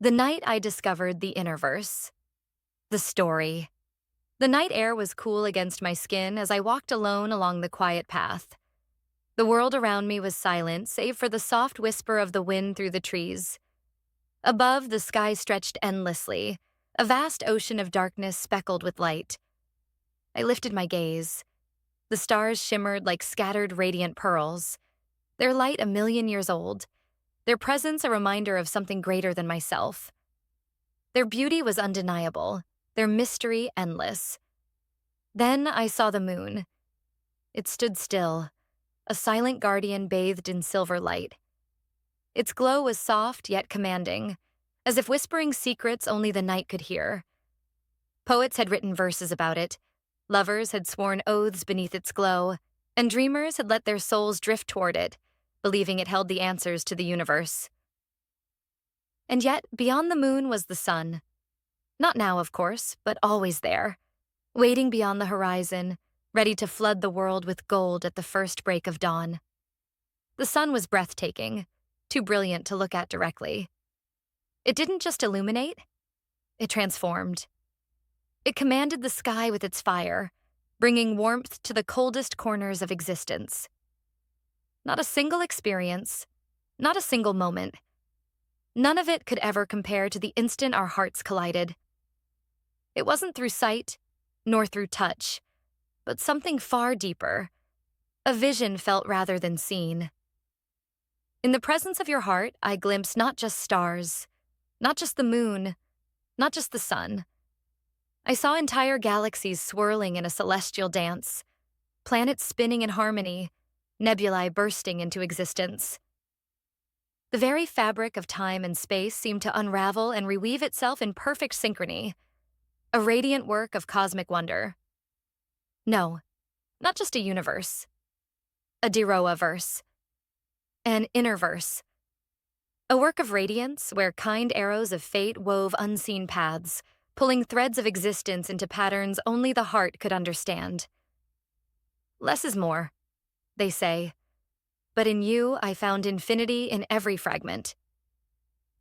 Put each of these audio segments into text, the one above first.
The night I discovered the Innerverse. The story. The night air was cool against my skin as I walked alone along the quiet path. The world around me was silent, save for the soft whisper of the wind through the trees. Above, the sky stretched endlessly, a vast ocean of darkness speckled with light. I lifted my gaze. The stars shimmered like scattered radiant pearls, their light a million years old, their presence a reminder of something greater than myself. Their beauty was undeniable, their mystery endless. Then I saw the moon. It stood still, a silent guardian bathed in silver light. Its glow was soft yet commanding, as if whispering secrets only the night could hear. Poets had written verses about it, lovers had sworn oaths beneath its glow, and dreamers had let their souls drift toward it, believing it held the answers to the universe. And yet, beyond the moon was the sun. Not now, of course, but always there, waiting beyond the horizon, ready to flood the world with gold at the first break of dawn. The sun was breathtaking, too brilliant to look at directly. It didn't just illuminate, it transformed. It commanded the sky with its fire, bringing warmth to the coldest corners of existence. Not a single experience, not a single moment. None of it could ever compare to the instant our hearts collided. It wasn't through sight, nor through touch, but something far deeper, a vision felt rather than seen. In the presence of your heart, I glimpsed not just stars, not just the moon, not just the sun. I saw entire galaxies swirling in a celestial dance, planets spinning in harmony, nebulae bursting into existence. The very fabric of time and space seemed to unravel and reweave itself in perfect synchrony, a radiant work of cosmic wonder. No, not just a universe, a Diroa-verse, an Innerverse, a work of radiance where kind arrows of fate wove unseen paths, pulling threads of existence into patterns only the heart could understand. Less is more, they say, but in you I found infinity in every fragment.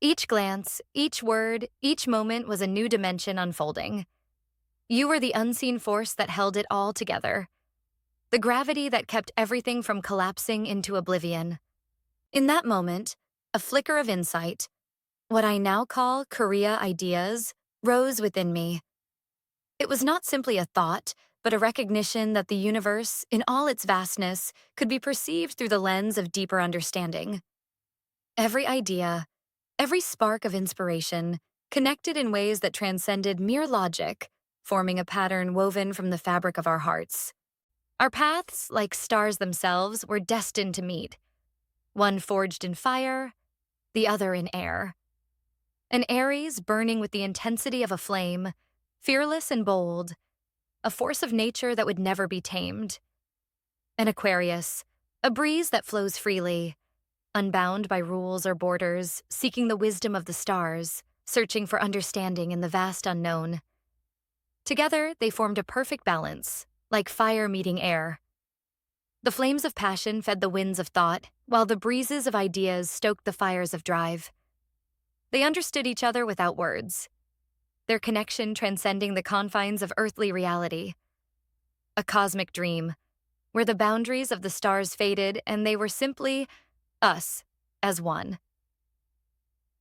Each glance, each word, each moment was a new dimension unfolding. You were the unseen force that held it all together, the gravity that kept everything from collapsing into oblivion. In that moment, a flicker of insight, what I now call Korea ideas, rose within me. It was not simply a thought, but a recognition that the universe, in all its vastness, could be perceived through the lens of deeper understanding. Every idea, every spark of inspiration, connected in ways that transcended mere logic, forming a pattern woven from the fabric of our hearts. Our paths, like stars themselves, were destined to meet, one forged in fire, the other in air. An Aries burning with the intensity of a flame, fearless and bold, a force of nature that would never be tamed. An Aquarius, a breeze that flows freely, unbound by rules or borders, seeking the wisdom of the stars, searching for understanding in the vast unknown. Together, they formed a perfect balance, like fire meeting air. The flames of passion fed the winds of thought, while the breezes of ideas stoked the fires of drive. They understood each other without words, their connection transcending the confines of earthly reality. A cosmic dream, where the boundaries of the stars faded and they were simply us as one.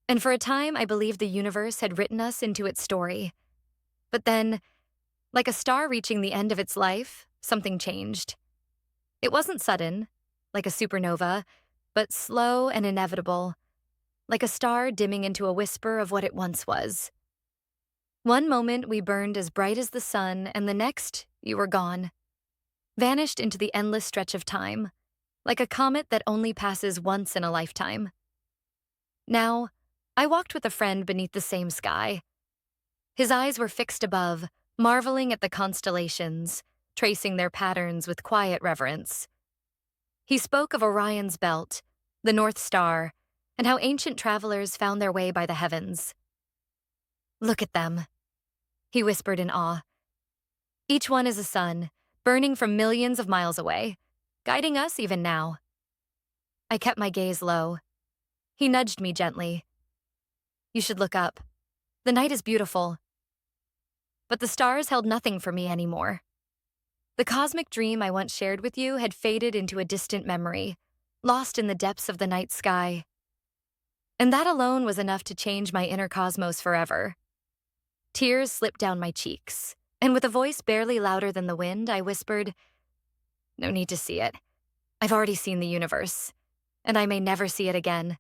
And for a time, I believed the universe had written us into its story. But then, like a star reaching the end of its life, something changed. It wasn't sudden, like a supernova, but slow and inevitable, like a star dimming into a whisper of what it once was. One moment we burned as bright as the sun, and the next, you were gone. Vanished into the endless stretch of time, like a comet that only passes once in a lifetime. Now, I walked with a friend beneath the same sky. His eyes were fixed above, marveling at the constellations, tracing their patterns with quiet reverence. He spoke of Orion's belt, the North Star, and how ancient travelers found their way by the heavens. "Look at them," he whispered in awe. "Each one is a sun, burning from millions of miles away, guiding us even now." I kept my gaze low. He nudged me gently. You should look up. The night is beautiful. But the stars held nothing for me anymore. The cosmic dream I once shared with you had faded into a distant memory, lost in the depths of the night sky. And that alone was enough to change my inner cosmos forever. Tears slipped down my cheeks, and with a voice barely louder than the wind, I whispered, "No need to see it. I've already seen the universe, and I may never see it again."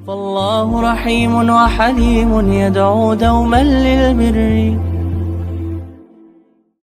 فالله رحيم وحليم يدعو دوما للبر